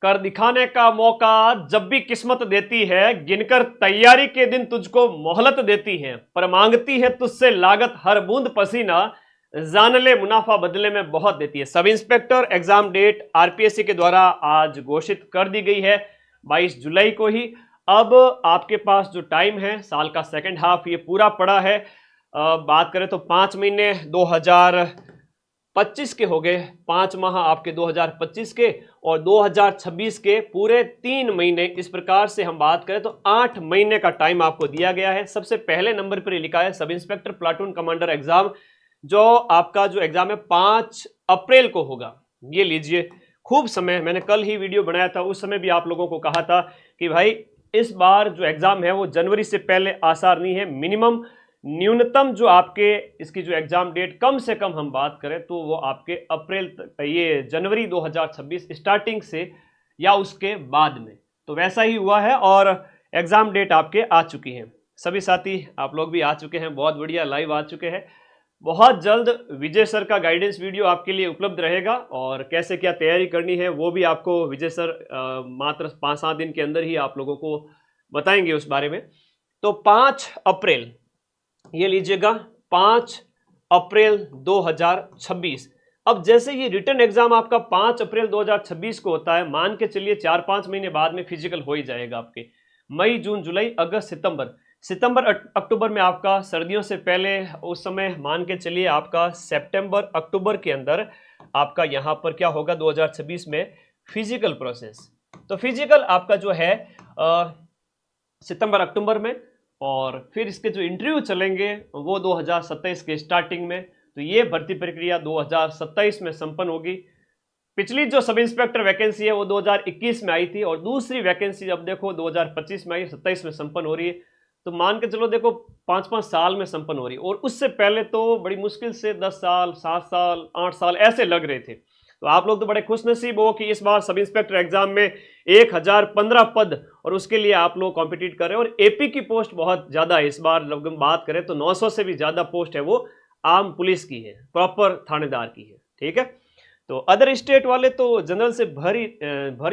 कर दिखाने का मौका जब भी किस्मत देती है, गिनकर तैयारी के दिन तुझको मोहलत देती है, पर मांगती है तुझसे लागत हर बूंद पसीना, जान ले मुनाफा बदले में बहुत देती है। Sub inspector exam date RPSC के द्वारा आज घोषित कर दी गई है 22 जुलाई को ही। अब आपके पास जो टाइम है, साल का सेकंड हाफ ये पूरा पड़ा है। बात करें तो 5 महीने 2025 के हो गए, 5 माह आपके 2025 के, और 2026 के पूरे 3 महीने। इस प्रकार से हम बात करें तो 8 महीने का टाइम आपको दिया गया है। सबसे पहले नंबर पर लिखा है sub inspector platoon commander exam, जो आपका जो एग्जाम है 5 अप्रैल को होगा। ये लीजिए, खूब समय, मैंने कल ही वीडियो बनाया था, उस समय भी आप लोगों को कहा था कि भाई इस बार जो एग्जाम है वो जनवरी से पहले आसार नहीं है। मिनिमम न्यूनतम जो आपके इसकी जो एग्जाम डेट कम से कम हम बात करें तो वो आपके अप्रैल तक, ये जनवरी 2026 स्टार्टिंग से या उसके बाद में, तो वैसा ही हुआ है और एग्जाम डेट आपके आ चुकी हैं। सभी साथी आप लोग भी आ चुके हैं, बहुत बढ़िया, लाइव आ चुके हैं। बहुत जल्द विजय सर का गाइडेंस वीडियो आपके लिए उपलब्ध रहेगा और कैसे क्या तैयारी करनी है वो भी आपको विजय सर मात्र 5-7 दिन के अंदर ही आप लोगों को बताएंगे उस बारे में। तो 5 अप्रैल, ये लीजिएगा, 5 अप्रैल 2026। अब जैसे ये रिटर्न एग्जाम आपका 5 अप्रैल 2026 को होता है, मान के चलिए 4-5 महीने बाद में फिजिकल हो ही जाएगा आपके। मई, जून, जुलाई, अगस्त, सितंबर, अक्टूबर में आपका सर्दियों से पहले, उस समय मान के चलिए आपका सितंबर, अक्टूबर के अंदर आपका यहाँ पर क्या होगा 2026 में फिजिकल प्रोसेस। तो फिजिकल आपका जो है सितंबर, अक्टूबर में, और फिर इसके जो इंटरव्यू चलेंगे वो 2027 के स्टार्टिंग में। तो ये भर्ती प्रक्रिया 2027 में संपन्न होगी। पिछली जो सब इंस्पेक्टर वैकेंसी है वो 2021 में आई थी और दूसरी वैकेंसी अब देखो 2025 में आई, 27 में संपन्न हो रही है। तो मान के चलो देखो 5-5 साल में संपन्न हो रही है, और उससे पहले तो बड़ी मुश्किल से 10 साल, 7 साल, 8 साल ऐसे लग रहे थे। तो आप लोग तो बड़े खुशनसीब हो कि इस बार सब इंस्पेक्टर एग्जाम में 1015 पद, और उसके लिए आप लोग कॉम्पिटिट कर रहे हैं। और एपी की पोस्ट बहुत ज़्यादा है इस बार, जब हम बात करें तो 900 से भी ज़्यादा पोस्ट है वो आम पुलिस की है, प्रॉपर थानेदार की है। ठीक है, तो अदर स्टेट वाले तो जनरल से भर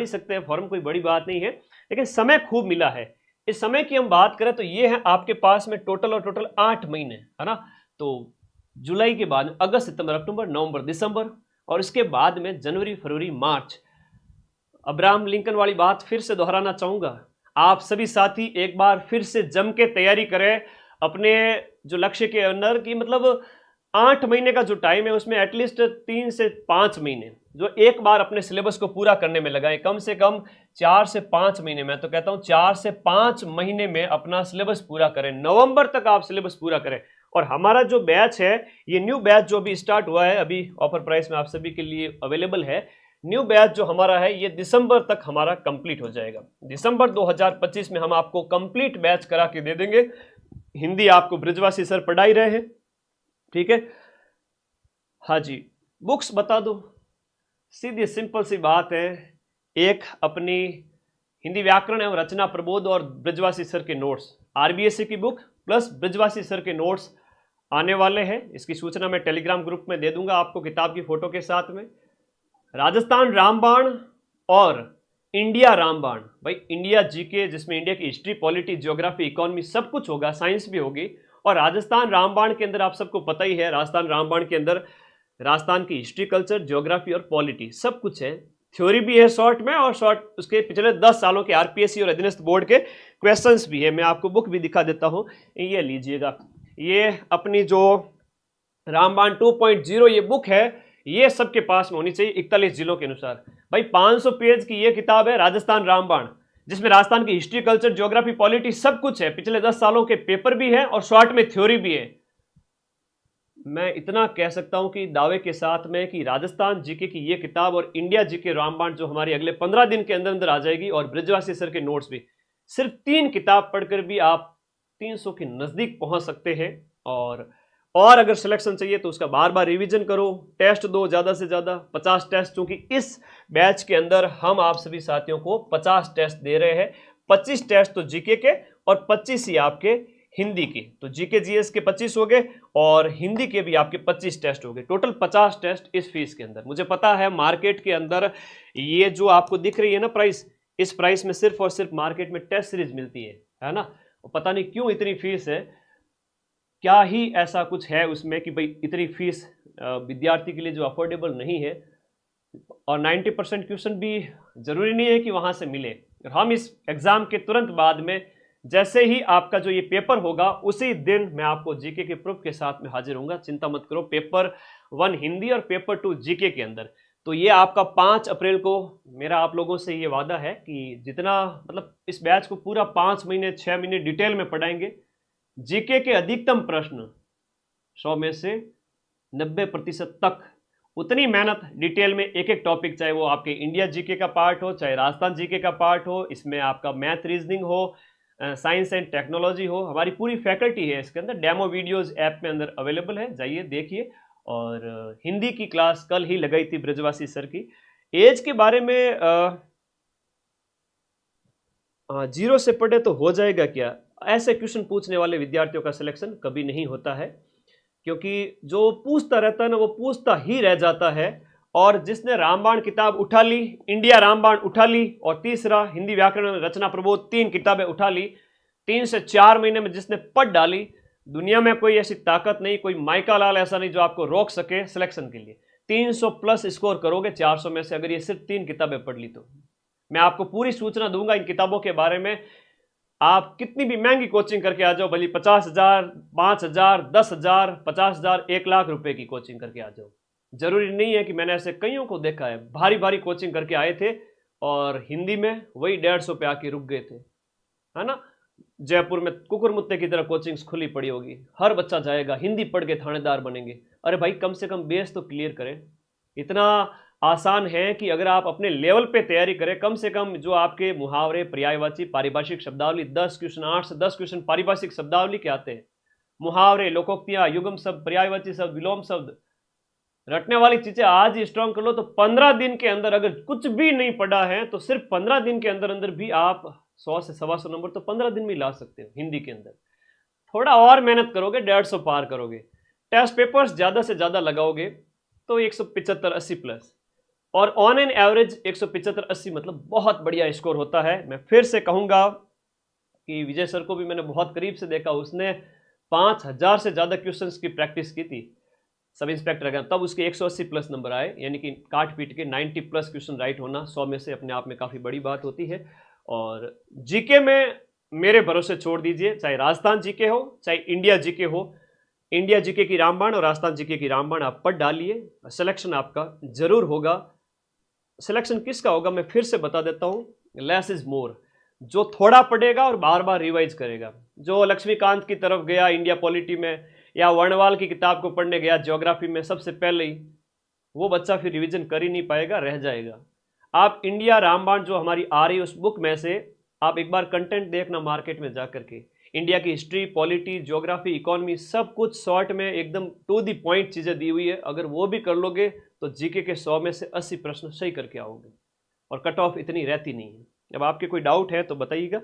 ही सकते हैं फॉर्म, कोई बड़ी बात नहीं है, लेकिन समय खूब मिला है। इस समय की हम बात करें तो ये है आपके पास में टोटल 8 महीने है ना। तो जुलाई के बाद अगस्त, सितंबर, अक्टूबर, नवंबर, दिसंबर, और इसके बाद में जनवरी, फरवरी, मार्च। अब्राहम लिंकन वाली बात फिर से दोहराना चाहूंगा, आप सभी साथी एक बार फिर से जम के तैयारी करें अपने जो लक्ष्य के अंदर की, मतलब 8 महीने का जो टाइम है उसमें एटलीस्ट 3 से 5 महीने जो एक बार अपने सिलेबस को पूरा करने में लगाएं। कम से कम 4 से 5 महीने, मैं तो कहता हूं 4 से 5 महीने में अपना सिलेबस पूरा करें। नवंबर तक आप सिलेबस पूरा करें। और हमारा जो बैच है, ये न्यू बैच जो अभी स्टार्ट हुआ है, अभी ऑफर प्राइस में आप सभी के लिए अवेलेबल है। न्यू बैच जो हमारा है ये दिसंबर तक हमारा कंप्लीट हो जाएगा। दिसंबर 2025 में हम आपको कंप्लीट बैच करा के दे देंगे। हिंदी आपको ब्रिजवासी सर पढ़ा ही रहे हैं, ठीक है। हाँ जी, बुक्स बता दो, सीधी सिंपल सी बात है। एक अपनी हिंदी व्याकरण एवं रचना प्रबोध और ब्रिजवासी सर के नोट्स, आरबीएससी की बुक प्लस ब्रिजवासी सर के नोट्स आने वाले हैं। इसकी सूचना मैं टेलीग्राम ग्रुप में दे दूंगा आपको किताब की फोटो के साथ में। राजस्थान रामबाण और इंडिया रामबाण, भाई इंडिया जीके जिसमें इंडिया की हिस्ट्री, पॉलिटी, ज्योग्राफी, इकोनॉमी सब कुछ होगा, साइंस भी होगी। और राजस्थान रामबाण के अंदर आप सबको पता ही है, राजस्थान रामबाण के अंदर राजस्थान की हिस्ट्री, कल्चर, ज्योग्राफी और पॉलिटी सब कुछ है। थ्योरी भी है शॉर्ट में, और शॉर्ट उसके पिछले 10 सालों के आरपीएससी और अधीनस्थ बोर्ड के क्वेश्चंस भी है। मैं आपको बुक भी दिखा देता हूं, ये लीजिएगा। ये अपनी जो रामबाण 2.0 ये बुक है, ये सबके पास में होनी चाहिए 41 जिलों के अनुसार। भाई 500 पेज की ये किताब है राजस्थान रामबाण, जिसमें राजस्थान की हिस्ट्री, कल्चर, ज्योग्राफी, पॉलिटी सब कुछ है। पिछले 10 सालों के पेपर भी है और शॉर्ट में थ्योरी भी है। मैं इतना कह सकता हूं कि दावे के साथ में कि राजस्थान जीके की ये किताब और इंडिया जीके रामबाण जो हमारी अगले 15 दिन के अंदर अंदर आ जाएगी, और ब्रिजवासी सर के नोट्स भी, सिर्फ 3 किताब पढ़कर भी आप 300 के नजदीक पहुंच सकते हैं। और अगर सिलेक्शन चाहिए तो उसका बार बार रिवीजन करो, टेस्ट दो ज़्यादा से ज़्यादा 50 टेस्ट, क्योंकि इस बैच के अंदर हम आप सभी साथियों को 50 टेस्ट दे रहे हैं। 25 टेस्ट तो जीके के और 25 ही आपके हिंदी की, तो जीके जीएस के 25 हो गए और हिंदी के भी आपके 25 टेस्ट हो गए, टोटल 50 टेस्ट इस फीस के अंदर। मुझे पता है मार्केट के अंदर ये जो आपको दिख रही है ना प्राइस, इस प्राइस में सिर्फ और सिर्फ मार्केट में टेस्ट सीरीज मिलती है ना। पता नहीं क्यों इतनी फीस है, क्या ही ऐसा कुछ है उसमें कि भाई इतनी फीस विद्यार्थी के लिए जो अफोर्डेबल नहीं है। और 90% क्वेश्चन भी जरूरी नहीं है कि वहां से मिले। हम इस एग्जाम के तुरंत बाद में जैसे ही आपका जो ये पेपर होगा उसी दिन मैं आपको जीके के प्रूफ के साथ में हाजिर होऊंगा, चिंता मत करो। पेपर 1 हिंदी और पेपर 2 जीके के अंदर। तो ये आपका 5 अप्रैल को मेरा आप लोगों से ये वादा है कि जितना मतलब इस बैच को पूरा 5 महीने 6 महीने डिटेल में पढ़ाएंगे। जीके के अधिकतम प्रश्न 100 में से 90% तक उतनी मेहनत डिटेल में एक एक टॉपिक, चाहे वो आपके इंडिया जीके का पार्ट हो, चाहे राजस्थान जीके का पार्ट हो, इसमें आपका मैथ रीजनिंग हो, साइंस एंड टेक्नोलॉजी हो, हमारी पूरी फैकल्टी है इसके अंदर। डेमो वीडियोस ऐप में अंदर अवेलेबल है, जाइए देखिए। और हिंदी की क्लास कल ही लगाई थी ब्रजवासी सर की। एज के बारे में 0 से पढ़े तो हो जाएगा क्या, ऐसे क्वेश्चन पूछने वाले विद्यार्थियों का सिलेक्शन कभी नहीं होता है, क्योंकि जो पूछता रहता है ना वो पूछता ही रह जाता है। और जिसने रामबाण किताब उठा ली, इंडिया रामबाण उठा ली, और तीसरा हिंदी व्याकरण रचना प्रबोध 3 किताबें उठा ली, 3 से 4 महीने में जिसने पढ़ डाली, दुनिया में कोई ऐसी ताकत नहीं, कोई माइका लाल ऐसा नहीं जो आपको रोक सके सिलेक्शन के लिए। 300 प्लस स्कोर करोगे 400 में से, अगर ये सिर्फ 3 किताबें पढ़ ली तो। मैं आपको पूरी सूचना दूंगा इन किताबों के बारे में। आप कितनी भी महंगी कोचिंग करके आ जाओ, भले 50,000, 5,000, 10,000, 50,000, 1 लाख रुपए की कोचिंग करके आ जाओ, जरूरी नहीं है कि मैंने ऐसे कईयों को देखा है भारी भारी कोचिंग करके आए थे और हिंदी में वही 150 पे आके रुक गए थे, है ना। जयपुर में कुकुर मुत्ते की तरह कोचिंग्स खुली पड़ी होगी, हर बच्चा जाएगा हिंदी पढ़ के थानेदार बनेंगे। अरे भाई कम से कम बेस तो क्लियर करें। इतना आसान है कि अगर आप अपने लेवल पे तैयारी करें, कम से कम जो आपके मुहावरे, पर्यायवाची, पारिभाषिक शब्दावली 10 क्वेश्चन, 8 से 10 क्वेश्चन पारिभाषिक शब्दावली के आते हैं। मुहावरे, लोकोक्तियां, युगम शब्द, पर्यायवाची शब्द, विलोम शब्द, रटने वाली चीजें आज ही स्ट्रॉन्ग कर लो तो 15 दिन के अंदर, अगर कुछ भी नहीं पढ़ा है तो सिर्फ 15 दिन के अंदर अंदर भी आप 100 से 125 नंबर तो 15 दिन में ला सकते हो हिंदी के अंदर। थोड़ा और मेहनत करोगे 150 पार करोगे। टेस्ट पेपर्स ज्यादा से ज्यादा लगाओगे तो 175-80 प्लस, और ऑन एन एवरेज 175-80 मतलब बहुत बढ़िया स्कोर होता है। मैं फिर से कहूंगा कि विजय सर को भी मैंने बहुत करीब से देखा, उसने 5,000 से ज्यादा क्वेश्चंस की प्रैक्टिस की थी सब इंस्पेक्टर का, तब उसके 180 प्लस नंबर आए, यानी कि काट पीट के 90 प्लस क्वेश्चन राइट होना 100 में से अपने आप में काफ़ी बड़ी बात होती है। और जीके में मेरे भरोसे छोड़ दीजिए, चाहे राजस्थान जीके हो चाहे इंडिया जीके हो, इंडिया जीके की रामबाण और राजस्थान जीके की रामबाण आप पढ़ डालिए, सिलेक्शन आपका जरूर होगा। सिलेक्शन किसका होगा मैं फिर से बता देता हूँ, लेस इज मोर। जो थोड़ा पढ़ेगा और बार बार रिवाइज करेगा, जो लक्ष्मीकांत की तरफ गया इंडिया पॉलिटी में, या वर्णवाल की किताब को पढ़ने गया ज्योग्राफी में सबसे पहले ही, वो बच्चा फिर रिवीजन कर ही नहीं पाएगा, रह जाएगा। आप इंडिया रामबाण जो हमारी आ रही है उस बुक में से आप एक बार कंटेंट देखना मार्केट में जा करके, इंडिया की हिस्ट्री, पॉलिटी, ज्योग्राफी, इकोनॉमी सब कुछ शॉर्ट में एकदम टू द पॉइंट चीज़ें दी हुई है। अगर वो भी कर लोगे तो जीके के 100 में से 80 प्रश्न सही करके आओगे, और कट ऑफ इतनी रहती नहीं है। अब आपके कोई डाउट है तो बताइएगा।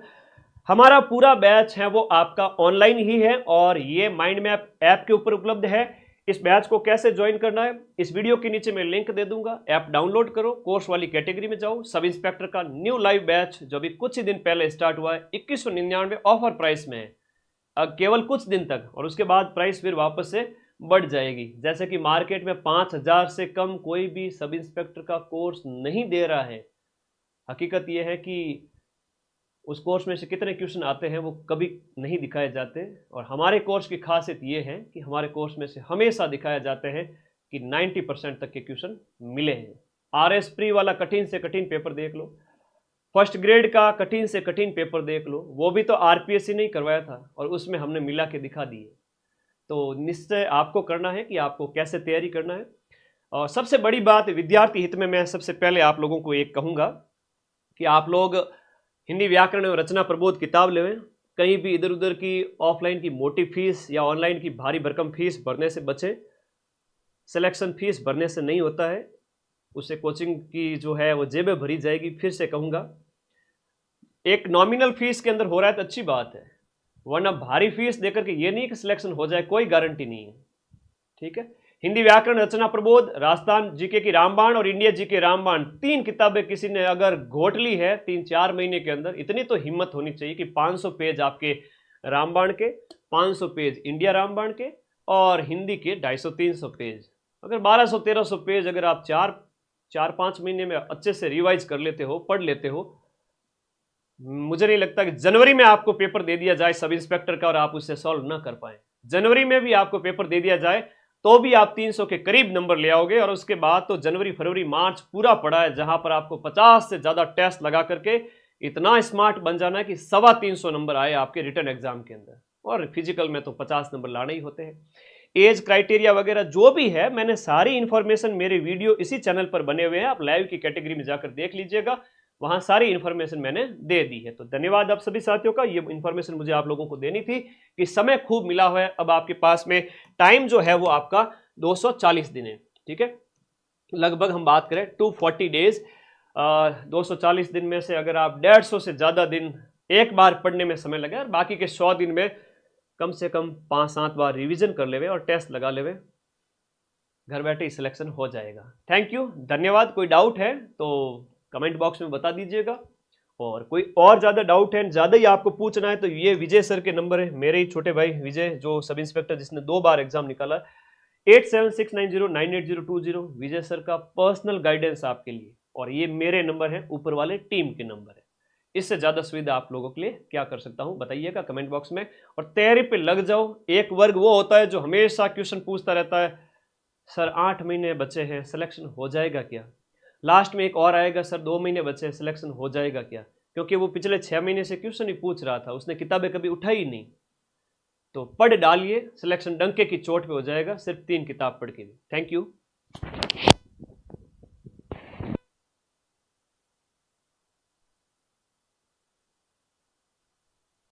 हमारा पूरा बैच है वो आपका ऑनलाइन ही है, और ये माइंड मैप ऐप के ऊपर उपलब्ध है। इस बैच को कैसे ज्वाइन करना है इस वीडियो के नीचे मैं लिंक दे दूंगा, ऐप डाउनलोड करो, कोर्स वाली कैटेगरी में जाओ। सब इंस्पेक्टर का न्यू लाइव बैच जो भी कुछ ही दिन पहले स्टार्ट हुआ है 2199 ऑफर प्राइस में है केवल कुछ दिन तक, और उसके बाद प्राइस फिर वापस से बढ़ जाएगी। जैसे कि मार्केट में 5,000 से कम कोई भी सब इंस्पेक्टर का कोर्स नहीं दे रहा है। हकीकत यह है कि उस कोर्स में से कितने क्वेश्चन आते हैं वो कभी नहीं दिखाए जाते, और हमारे कोर्स की खासियत ये है कि हमारे कोर्स में से हमेशा दिखाया जाते हैं कि 90% तक के क्वेश्चन मिले हैं। RS प्री वाला कठिन से कठिन पेपर देख लो, फर्स्ट ग्रेड का कठिन से कठिन पेपर देख लो, वो भी तो RPSC नहीं करवाया था और उसमें हमने मिला के दिखा दिए। तो निश्चय आपको करना है कि आपको कैसे तैयारी करना है। और सबसे बड़ी बात विद्यार्थी हित में मैं सबसे पहले आप लोगों को एक कहूँगा कि आप लोग हिंदी व्याकरण और रचना प्रबोध किताब लेवें। कहीं भी इधर उधर की ऑफलाइन की मोटी फीस या ऑनलाइन की भारी भरकम फीस भरने से बचें। सिलेक्शन फीस भरने से नहीं होता है, उससे कोचिंग की जो है वो जेबें भरी जाएगी। फिर से कहूँगा, एक नॉमिनल फीस के अंदर हो रहा है तो अच्छी बात है, वरना भारी फीस देकर के ये नहीं कि सिलेक्शन हो जाए, कोई गारंटी नहीं है। ठीक है, हिंदी व्याकरण रचना प्रबोध, राजस्थान जीके की रामबाण और इंडिया जीके रामबाण, 3 किताबें किसी ने अगर घोट ली है 3-4 महीने के अंदर, इतनी तो हिम्मत होनी चाहिए कि 500 पेज आपके रामबाण के, 500 पेज इंडिया रामबाण के, और हिंदी के 250-300 पेज। अगर 1200-1300 पेज अगर आप 4-5 महीने में अच्छे से रिवाइज कर लेते हो, पढ़ लेते हो, मुझे नहीं लगता कि जनवरी में आपको पेपर दे दिया जाए सब इंस्पेक्टर का और आप उससे सॉल्व ना कर पाए। जनवरी में भी आपको पेपर दे दिया जाए तो भी आप 300 के करीब नंबर ले आओगे, और उसके बाद तो जनवरी फरवरी मार्च पूरा पड़ा है जहां पर आपको 50 से ज्यादा टेस्ट लगा करके इतना स्मार्ट बन जाना है कि 325 नंबर आए आपके रिटर्न एग्जाम के अंदर, और फिजिकल में तो 50 नंबर लाने ही होते हैं। एज क्राइटेरिया वगैरह जो भी है, मैंने सारी इंफॉर्मेशन, मेरे वीडियो इसी चैनल पर बने हुए हैं, आप लाइव की कैटेगरी में जाकर देख लीजिएगा, वहां सारी इंफॉर्मेशन मैंने दे दी है। तो धन्यवाद आप सभी साथियों का, ये इंफॉर्मेशन मुझे आप लोगों को देनी थी कि समय खूब मिला हुआ है। अब आपके पास में टाइम जो है वो आपका 240 दिन है। ठीक है, लगभग हम बात करें 240 डेज, 240 दिन में से अगर आप 150 से ज्यादा दिन एक बार पढ़ने में समय लगे, और बाकी के 100 दिन में कम से कम 5-7 बार रिवीजन कर लेवे और टेस्ट लगा लेवे, घर बैठे ही सिलेक्शन हो जाएगा। थैंक यू, धन्यवाद। कोई डाउट है तो कमेंट बॉक्स में बता दीजिएगा, और कोई और ज़्यादा डाउट है, ज़्यादा ही आपको पूछना है, तो ये विजय सर के नंबर है, मेरे ही छोटे भाई विजय, जो सब इंस्पेक्टर जिसने 2 बार एग्जाम निकाला, 8769098020। विजय सर का पर्सनल गाइडेंस आपके लिए, और ये मेरे नंबर है, ऊपर वाले टीम के नंबर है। इससे ज़्यादा सुविधा आप लोगों के लिए क्या कर सकता हूं बताइएगा कमेंट बॉक्स में, और तैयारी पे लग जाओ। एक वर्ग वो होता है जो हमेशा क्वेश्चन पूछता रहता है, सर 8 महीने बचे हैं, सिलेक्शन हो जाएगा क्या? लास्ट में एक और आएगा, सर 2 महीने बचे हैं, सिलेक्शन हो जाएगा क्या? क्योंकि वो पिछले 6 महीने से क्वेश्चन ही पूछ रहा था, उसने किताबें कभी उठाई ही नहीं। तो पढ़ डालिए, सिलेक्शन डंके की चोट पे हो जाएगा, सिर्फ 3 किताब पढ़ के भी। Thank you.